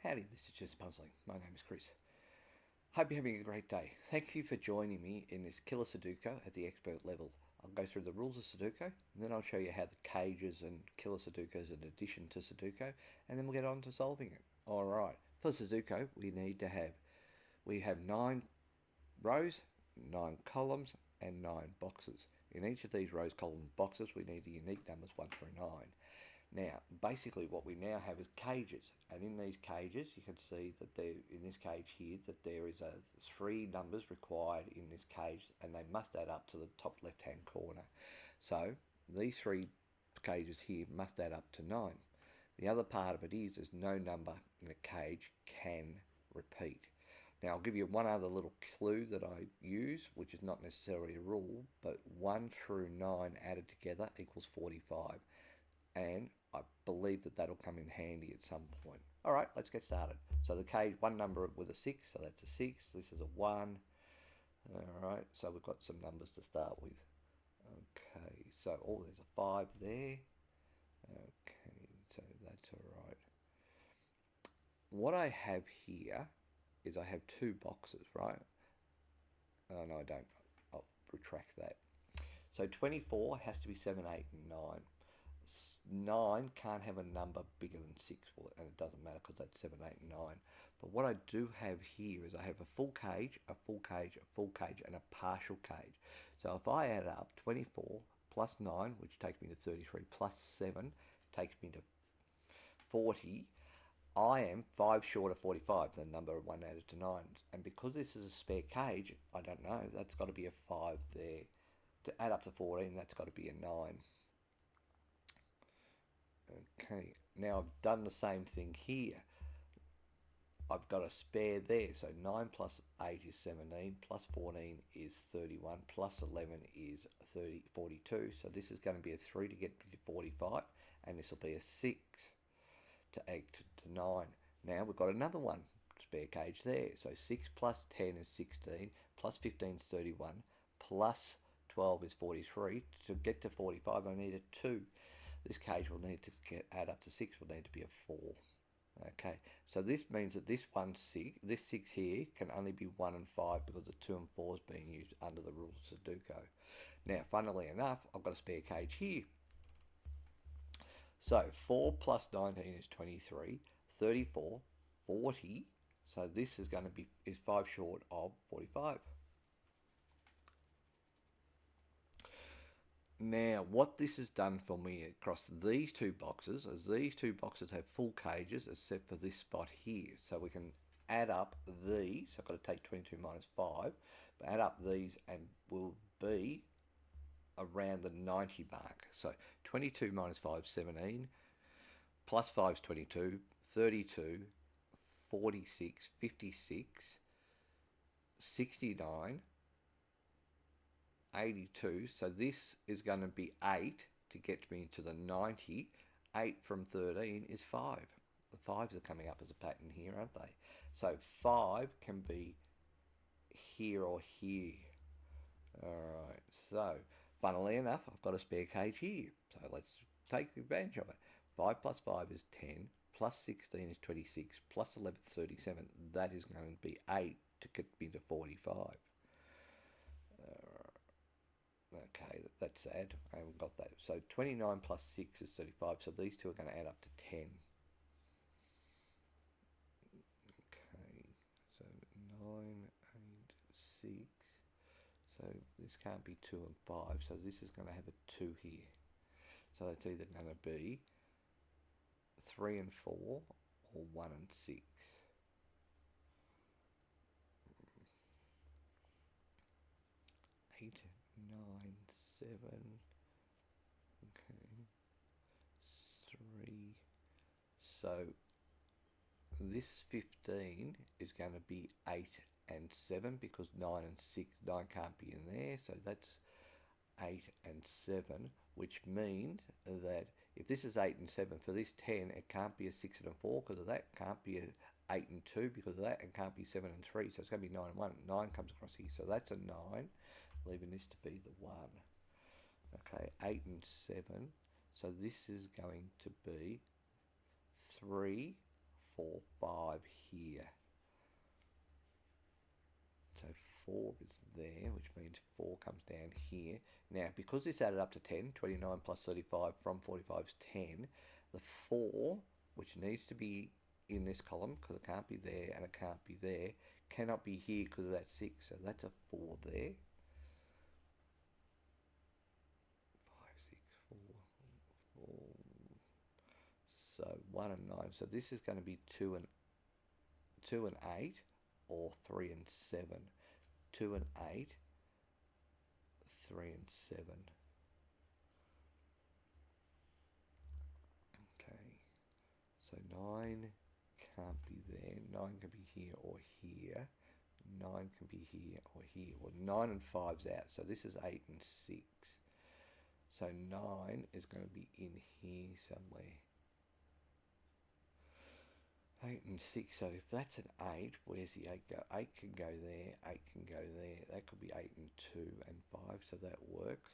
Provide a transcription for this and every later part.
Howdy, this is just puzzling. My name is Chris. Hope you're having a great day. Thank you for joining me in this Killer Sudoku at the expert level. I'll go through the rules of Sudoku, and then I'll show you how the cages and Killer Sudoku is in addition to Sudoku, and then we'll get on to solving it. Alright, for Sudoku we have 9 rows, 9 columns, and 9 boxes. In each of these rows, columns, boxes, we need the unique numbers 1 through 9. Now, basically what we now have is cages, and in these cages you can see that in this cage here that there is 3 numbers required in this cage, and they must add up to the top left hand corner. So these 3 cages here must add up to 9. The other part of it is no number in a cage can repeat. Now I'll give you one other little clue that I use, which is not necessarily a rule, but 1 through 9 added together equals 45. And I believe that that'll come in handy at some point. Alright, let's get started. So the cage, one number with a 6, so that's a 6. This is a 1. Alright, so we've got some numbers to start with. Okay, so there's a 5 there. Okay, so that's alright. What I have here is I have 2 boxes, right? Oh, no, I don't. I'll retract that. So 24 has to be 7, 8, and 9. 9 can't have a number bigger than 6, and it doesn't matter because that's 7, 8, and 9. But what I do have here is I have a full cage, a full cage, a full cage, and a partial cage. So if I add up 24 plus 9, which takes me to 33, plus 7 takes me to 40, I am 5 short of 45, the number of 1 added to 9. And because this is a spare cage, I don't know, that's got to be a 5 there. To add up to 14, that's got to be a 9. Okay, now I've done the same thing here. I've got a spare there, so 9 plus 8 is 17, plus 14 is 31, plus 11 is 42. So this is going to be a 3 to get to 45, and this will be a 6 to 8 to 9. Now we've got another one, spare cage there. So 6 plus 10 is 16, plus 15 is 31, plus 12 is 43. To get to 45, I need a 2. This cage will need to add up to 6, will need to be a 4. Okay, so this means that this 6 here can only be 1 and 5 because the 2 and 4 is being used under the rules of Sudoku. Now, funnily enough, I've got a spare cage here. So 4 plus 19 is 23, 34, 40. So this is going to be 5 short of 45. Now, what this has done for me across these 2 boxes is these 2 boxes have full cages except for this spot here. So we can add up these. I've got to take 22 minus 5, but add up these and we'll be around the 90 mark. So 22 minus 5 is 17, plus 5 is 22, 32, 46, 56, 69, 82, so this is going to be 8 to get me into the 90. 8 from 13 is 5. The 5s are coming up as a pattern here, aren't they? So 5 can be here or here. Alright, so funnily enough, I've got a spare cage here. So let's take advantage of it. 5 plus 5 is 10, plus 16 is 26, plus 11 is 37. That is going to be 8 to get me to 45. Okay, that's sad. I haven't got that. So 29 plus 6 is 35. So these two are going to add up to 10. Okay, so 9, 8, 6. So this can't be 2 and 5. So this is going to have a 2 here. So it's either going to be 3 and 4 or 1 and 6. 8, 9, 7, okay, 3, so this 15 is going to be 8 and 7 because 9 and 6, 9 can't be in there, so that's 8 and 7, which means that if this is 8 and 7, for this 10, it can't be a 6 and a 4 because of that, can't be a 8 and 2 because of that, and can't be 7 and 3, so it's going to be 9 and 1. 9 comes across here, so that's a 9. Leaving this to be the 1. Okay, 8 and 7. So this is going to be 3, 4, 5 here. So 4 is there, which means 4 comes down here. Now, because this added up to 10, 29 plus 35 from 45 is 10, the 4, which needs to be in this column, because it can't be there and it can't be there, cannot be here because of that 6, so that's a 4 there. 5, 6, 4, 4. So 1 and 9. So this is going to be 2 and 8, or 3 and 7. 2 and 8, 3 and 7. Okay, so 9 can't be there. 9 can be here or here. 9 can be here or here. Well, 9 and 5's out, so this is 8 and 6. So 9 is going to be in here somewhere. 8 and 6, so if that's an 8, where's the 8 go? 8 can go there, 8 can go there. That could be 8 and 2 and 5, so that works.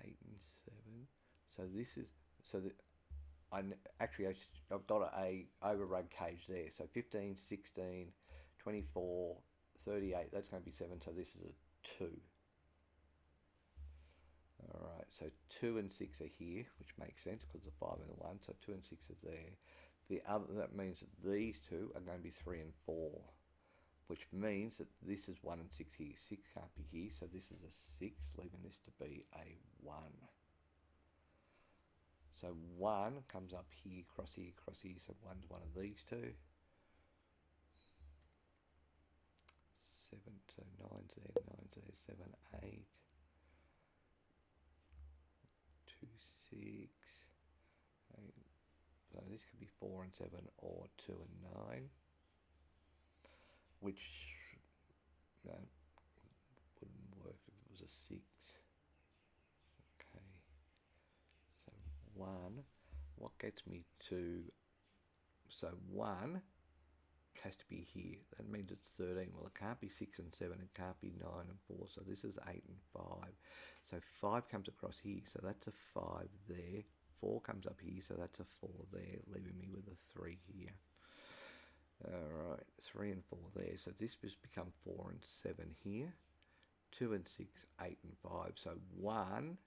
8 and 7. So this is, so that I've got a overrun cage there. So 15, 16, 24, 38, that's going to be 7, so this is a 2. Alright, so 2 and 6 are here, which makes sense because the 5 and the 1, so 2 and 6 is there. That means that these two are going to be 3 and 4, which means that this is 1 and 6 here. 6 can't be here, so this is a 6, leaving this to be a 1. So 1 comes up here, cross here, so 1's one of these two. 7, so 9's there, 9's there, 7, 8. 2, 6, 8. So this could be 4 and 7 or 2 and 9, which wouldn't work if it was a 6. Okay, so 1, what gets me to, so 1 has to be here. That means it's 13. Well, it can't be 6 and 7, it can't be 9 and 4, so this is 8 and 5. So 5 comes across here, so that's a 5 there. 4 comes up here, so that's a 4 there, leaving me with a 3 here. Alright, 3 and 4 there, so this has become 4 and 7 here. 2 and 6, 8 and 5, so 1,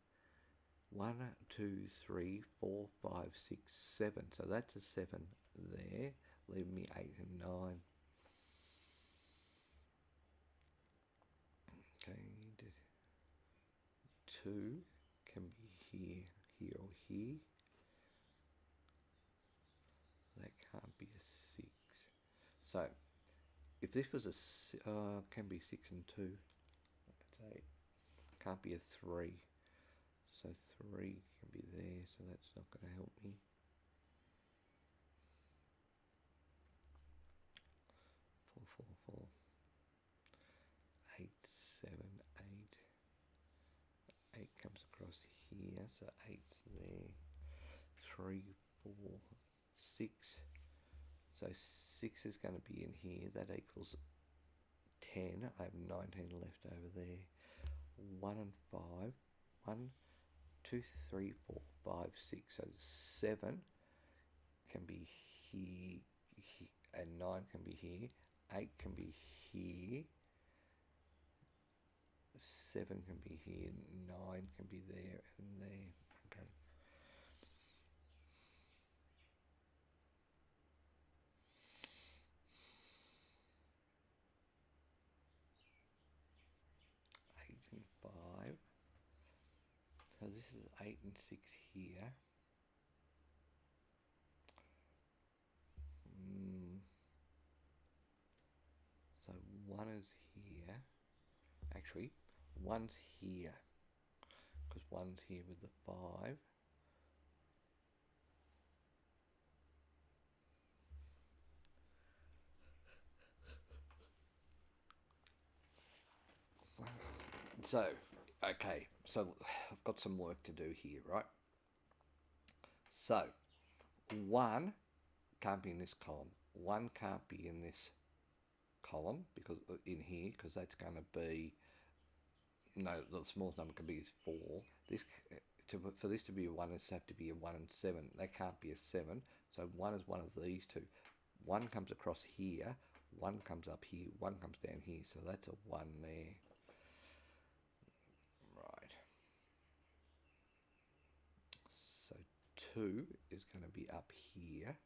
2, 3, 4, 5, 6, 7, so that's a 7 there, leaving me 8 and 9. Okay, 2 can be here, here or here. That can't be a 6. So, if this was a, can be 6 and 2. That's 8. Can't be a 3. So 3 can be there, so that's not going to help me. 4, 4, 4. 8, 7, 8. 8 comes across here, so 8's there. 3, 4, 6. So 6 is going to be in here. That equals 10. I have 19 left over there. 1 and 5. 1, 2, 3, 4, 5, 6. So 7 can be here, and 9 can be here. 8 can be here. 7 can be here. 9 can be there and there. Okay. And 5. So this is 8 and 6 here. So 1 is here. Actually, 1's here, because 1's here with the 5. So, okay, so I've got some work to do here, right? So, 1 can't be in this column. 1 can't be in this column, because in here, because that's going to be, no, the smallest number can be is 4. This for this to be a 1, it's have to be a 1 and 7. That can't be a 7. So 1 is one of these two. 1 comes across here, 1 comes up here, 1 comes down here. So that's a 1 there. Right. So 2 is going to be up here.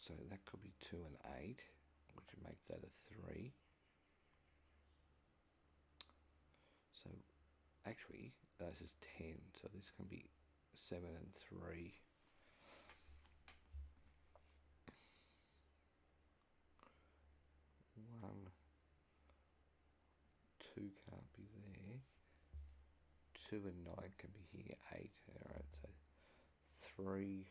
So that could be 2 and 8, which would make that a 3. So actually, this is 10, so this can be 7 and 3. One, 2 can't be there. 2 and 9 can be here. 8. Alright, so 3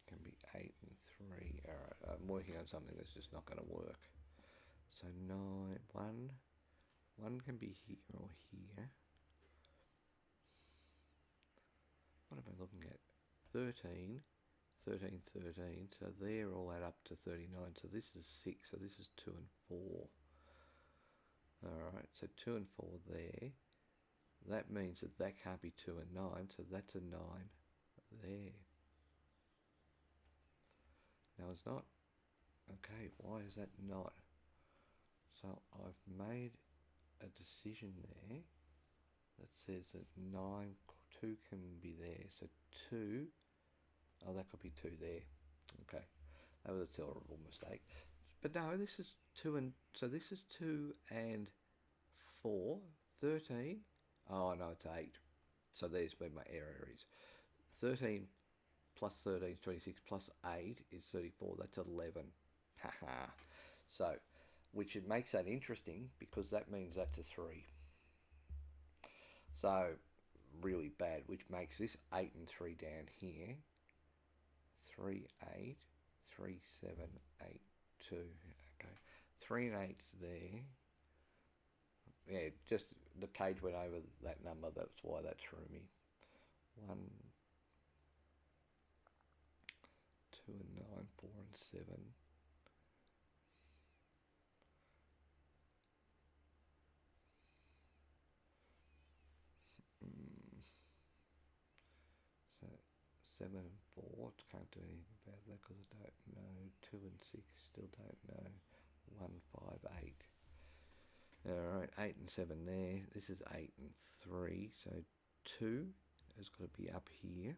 can be 8 and 3. Alright, I'm working on something that's just not going to work. So 9, 1 can be here or here. What am I looking at? 13, 13, 13. So they're all add up to 39. So this is 6. So this is 2 and 4. Alright, so 2 and 4 there. That means that that can't be 2 and 9. So that's a 9 there. Now it's not. Okay, why is that not? So I've made a decision there that says that 9, 2 can be there. So 2, oh, that could be 2 there. Okay, that was a terrible mistake. But no, this is 2 and, so this is 2 and 4, 13. Oh no, it's 8. So there's where my error is. 13 plus 13 is 26, plus 8 is 34. That's 11. Haha. So, which it makes that interesting because that means that's a 3. So, really bad, which makes this 8 and 3 down here. 3, 8, 3, 7, 8, 2. Okay, 3 and 8's there. Yeah, just the cage went over that number. That's why that threw me. 1, 2 and 9, 4 and 7. So 7 and 4, can't do anything about that because I don't know. 2 and 6, still don't know. 1, 5, 8. Alright, 8 and 7 there. This is 8 and 3, so 2 has got to be up here.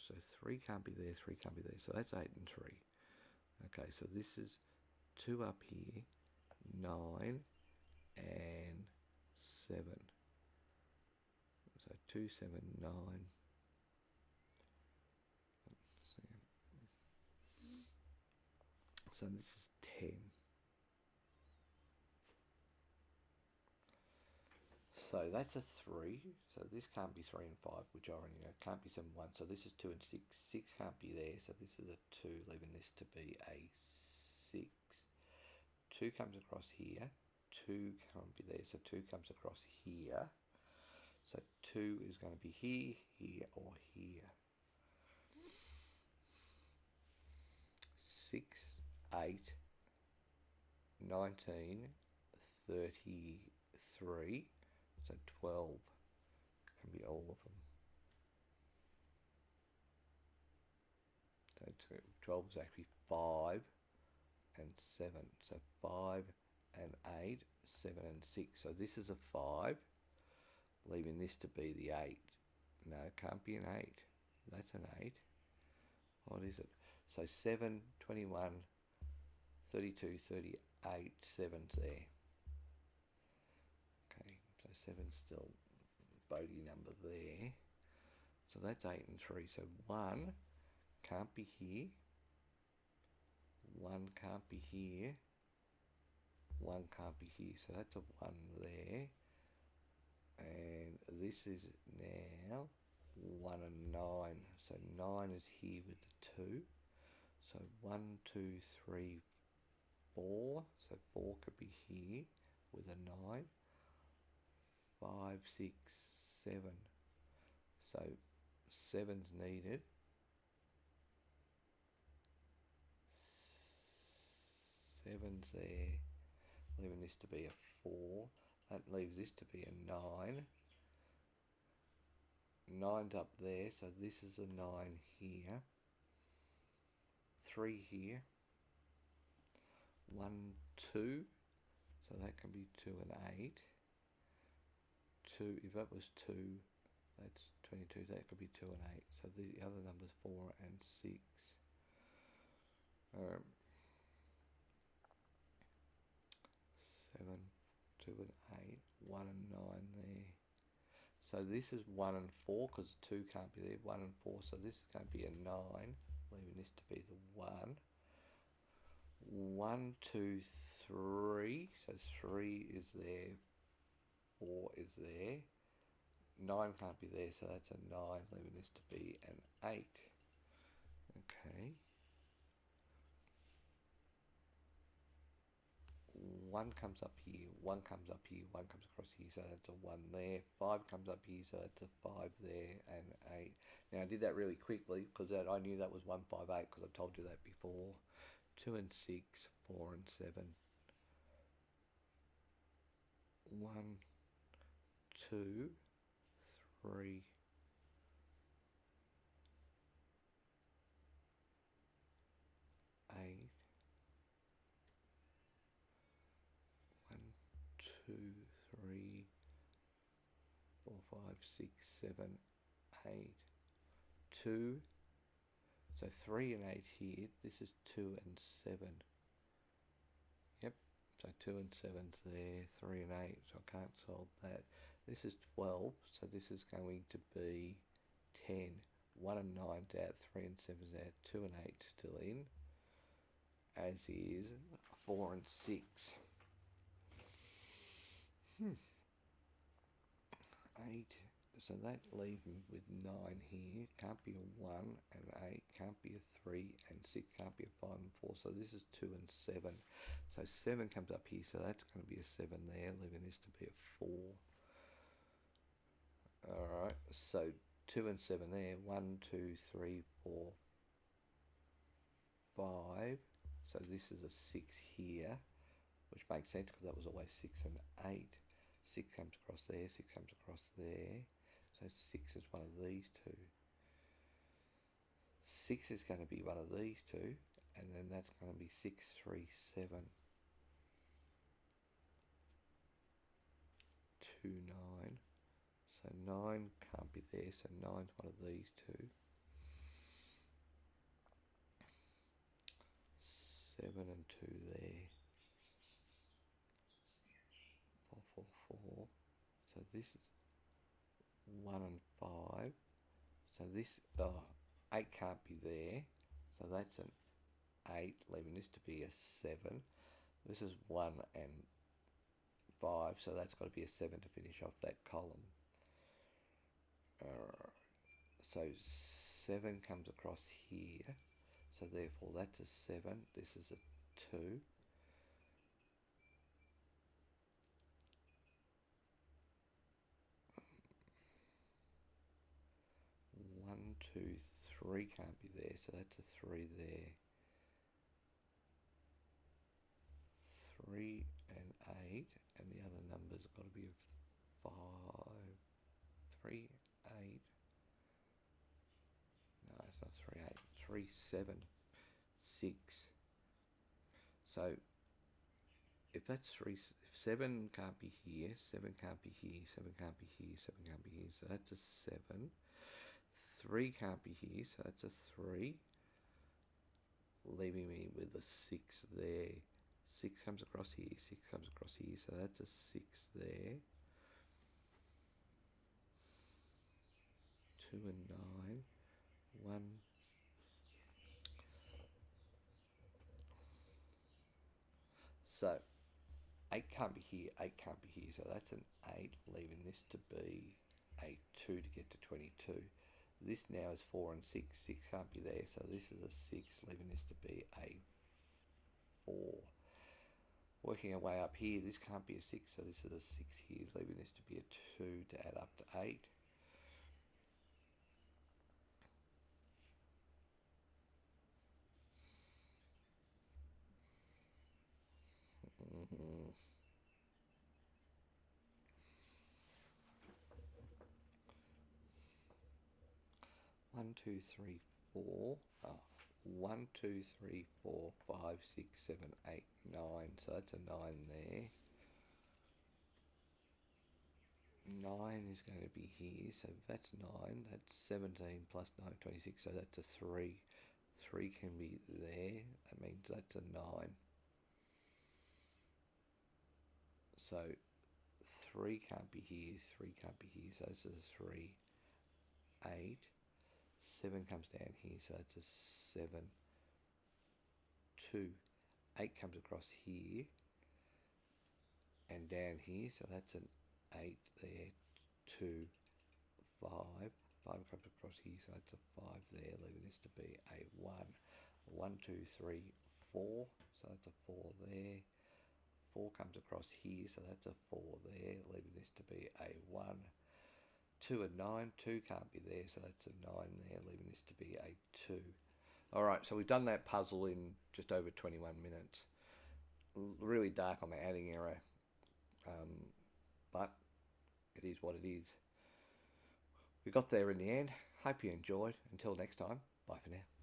So 3 can't be there, 3 can't be there. So that's 8 and 3. Okay, so this is 2 up here, 9 and 7. So 2, 7, 9. So this is 10. So that's a 3. So this can't be 3 and 5, which I already know. Can't be 7, 1. So this is 2 and 6. 6 can't be there. So this is a 2, leaving this to be a 6. 2 comes across here. 2 can't be there. So 2 comes across here. So 2 is going to be here, here, or here. 6, 8, 19, 33. So 12 can be all of them. So 12 is actually 5 and 7. So 5 and 8, 7 and 6. So this is a 5, leaving this to be the 8. No, it can't be an 8. That's an 8. What is it? So 7, 21, 32, 38, 7's there. Okay, so 7's still bogey number there. So that's 8 and 3. So 1 can't be here. 1 can't be here. 1 can't be here. So that's a 1 there. And this is now 1 and 9. So 9 is here with the 2. So 1, 2, 3, 4. So 4 could be here with a 9. 5, 6, 7. So 7's needed. 7's there, leaving this to be a 4. That leaves this to be a 9. 9's up there, so this is a 9 here. 3 here. 1, 2, so that can be 2 and 8. 2, if that was 2, that's 22, that could be 2 and 8. So the other numbers 4 and 6. 7, 2 and 8, 1 and 9 there. So this is 1 and 4 because 2 can't be there, 1 and 4, so this is going to be a 9, leaving this to be the 1. 1, 2, 3, so 3 is there, 4 is there. 9 can't be there, so that's a 9, leaving this to be an 8. Okay. 1 comes up here, 1 comes up here, 1 comes across here, so that's a 1 there. 5 comes up here, so that's a 5 there, and 8. Now I did that really quickly because I knew that was 1, 5, 8 because I told you that before. 2 and 6, 4 and 7. 1, 2, 3, 8. 1, 2, 3, 4, 5, 6, 7, 8. 2. So 3 and 8 here. This is 2 and 7. Yep. So 2 and 7's there. 3 and 8. So I can't solve that. This is 12. So this is going to be 10. 1 and 9's out. 3 and 7's out. 2 and 8's still in. As is 4 and 6. 8. So that leaves me with 9 here. Can't be a 1 and 8. Can't be a 3 and 6. Can't be a 5 and 4. So this is 2 and 7. So 7 comes up here. So that's going to be a 7 there, leaving this to be a 4. Alright, so 2 and 7 there. 1, 2, 3, 4, 5. So this is a 6 here, which makes sense because that was always 6 and 8. 6 comes across there, 6 comes across there. So 6 is one of these two. 6 is going to be one of these two, and then that's going to be 6, 3, 7. 2, 9. So 9 can't be there, so 9's one of these two. 7 and 2 there. 4, 4, 4. So this is 1 and 5. So this 8 can't be there. So that's an 8, leaving this to be a 7. This is 1 and 5, so that's got to be a 7 to finish off that column. So 7 comes across here. So therefore that's a 7. This is a 2. 1, 2, 3 can't be there, so that's a 3 there. 3 and 8, and the other number's got to be a 5. 3, 8. No, it's not 3, 8. 3, 7, 6. So if that's 3, if 7 can't be here, 7 can't be here, 7 can't be here, 7 can't be here, so that's a 7. 3 can't be here, so that's a 3, leaving me with a 6 there. 6 comes across here, 6 comes across here, so that's a 6 there. 2 and 9, 1. So 8 can't be here, 8 can't be here, so that's an 8, leaving this to be a 2 to get to 22. This now is 4 and 6, 6 can't be there, so this is a 6, leaving this to be a 4. Working our way up here, this can't be a 6, so this is a 6 here, leaving this to be a 2 to add up to 8. Mm. 1, 2, 3, 4. Oh, 1, 2, 3, 4, 5, 6, 7, 8, 9. So that's a 9 there. 9 is going to be here, so that's 9. That's 17 plus 9, 26. So that's a 3. 3 can be there. That means that's a 9. So 3 can't be here. 3 can't be here. So that's a 3. 8. 7 comes down here, so that's a 7. 2. 8 comes across here and down here, so that's an 8 there. 2. 5. 5 comes across here, so that's a 5 there, leaving this to be a 1. 1, 2, 3, 4, so that's a 4 there. 4 comes across here, so that's a 4 there, leaving this to be a 1. 2 and 9, 2 can't be there, so that's a 9 there, leaving this to be a 2. Alright, so we've done that puzzle in just over 21 minutes. Really dark on the adding error, but it is what it is. We got there in the end. Hope you enjoyed. Until next time, bye for now.